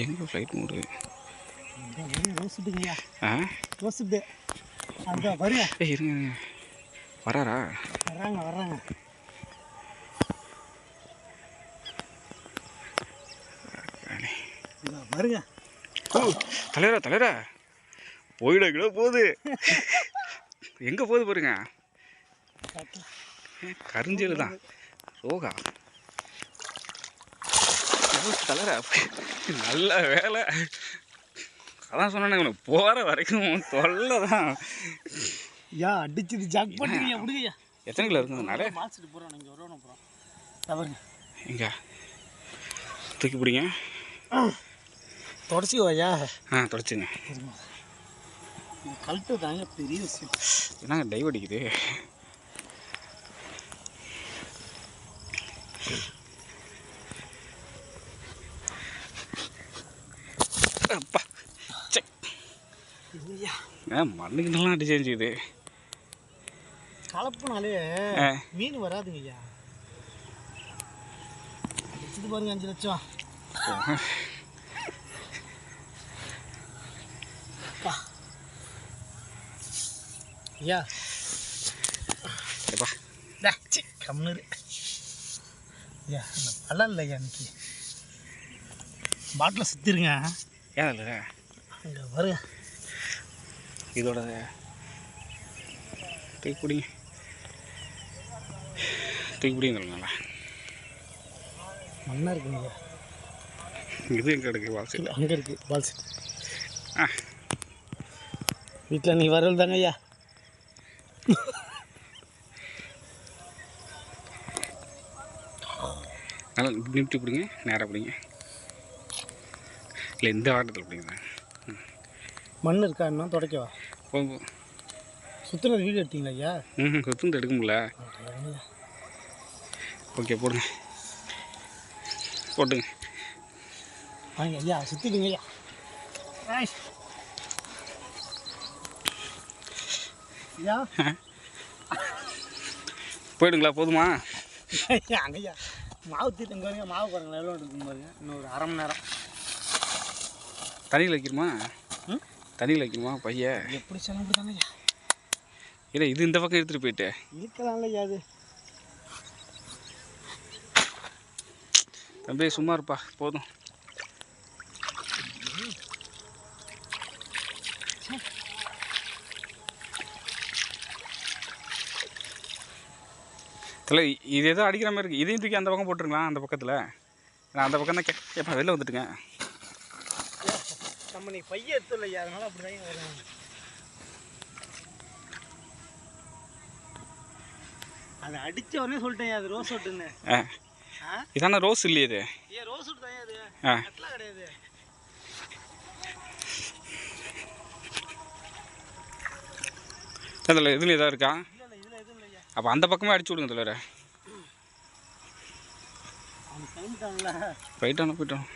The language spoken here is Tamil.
எங்கே ஃப்ளைட் மூடு ரோஸ்ட்டுங்கய்யா. ஆ ரோஸ்ட்டு அந்த பாருங்க. இருங்க வராரா? வர்றாங்க. பாருங்க. தலைவரா போயிட கிலோ போகுது. எங்கே போகுது பாருங்க. கருஞ்சல் தான் ரோகா. தலைவரா நல்ல வேலை. அதான் சொன்னேன் உனக்கு போகிற வரைக்கும் தொல்லை தான். அடிச்சது ஜாக் பண்ணியா முடியா. எத்தனை கிலோ இருக்குங்க நடை? மாசிட்டு போகிறோம். நீங்கள் வருவோம் அப்புறம் எங்க தூக்கி பிடிங்க. தொடச்சிக்குவாயா? தொடச்சுங்க. கழட்டு தாங்க பெரிய விஷயம். என்னங்க டைவ் அடிக்குது. அப்பா மண்ணுக்குலாம் அடி செஞ்சுது. கலப்புனாலே மீன் வராதுங்கய்யா. அடிச்சது பாருங்க 5 லட்சம். ஐயா கம்னு ஐயா நல்லா இல்லையா இன்னைக்கு பாட்டில் சுற்றிருங்க. ஏன் இல்லை அங்கே பாருங்க. இதோட தூக்கி பிடிங்களா மண்ணாக இருக்குங்க. இது எங்கே இருக்குது? வால்சி அங்கே இருக்குது. வால்சி வீட்டில் நீ வரல் தாங்க ஐயா. நல்லா நிமிட்டி பிடிங்க. நேராக பிடிங்க. இல்லை இந்த வாட்டத்தில் பிடிங்க. மண் இருக்கா இன்னும் துடைக்கவா? போகும். சுற்றுனது வீடு எடுத்தீங்களா ஐயா? சுற்றுனது எடுக்க முடியல. ஓகே போடுங்க. போட்டுங்க. வாங்க ஐயா சுற்றிடுங்க ஐயா. ஐயா போயிடுங்களா? போதுமா? அங்கய்யா மாவு தீட்டுங்க பாருங்க. மாவு பாருங்களா எவ்வளோ இருக்குங்க பாருங்க. இன்னும் ஒரு அரை மணி நேரம். தண்ணியில் வைக்கணுமா? தண்ணியில் வைக்கணுமா பைய? எப்படி சொன்ன அப்படி தானே ஐயா. இல்லை இது இந்த பக்கம் எடுத்துகிட்டு போயிட்டு இருக்கலாம்ல ஐயா. அது தம்பி சும்மா இருப்பா போதும். இல்லை இது எதோ அடிக்கிற மாதிரி இருக்குது. இதையும் தூக்கி அந்த பக்கம் போட்டுருங்களா? அந்த பக்கத்தில் நான் அந்த பக்கம் தான் எப்போ வெளில வந்துட்டுங்க. நம்ம நீ பைய எடுத்துல ஐயா. அதனால அப்படி தான் வரும். அதை அடித்த உடனே சொல்லிட்டேன் அது ரோஸ் விட்டுன்னு. இதானே ரோஸ் இல்லையே இது? ஏன் ரோஸ் விட்டு தான் அது கட்டலாம் கிடையாது. அதில் எதுவும் எதாவது இருக்கா? இல்லை இதில் எதுவும் இல்லையா. அப்போ அந்த பக்கமே அடிச்சு விடுங்க தலைவரை. அவனுக்கு கிளம்பிட்டாங்களா? போயிட்டோம்.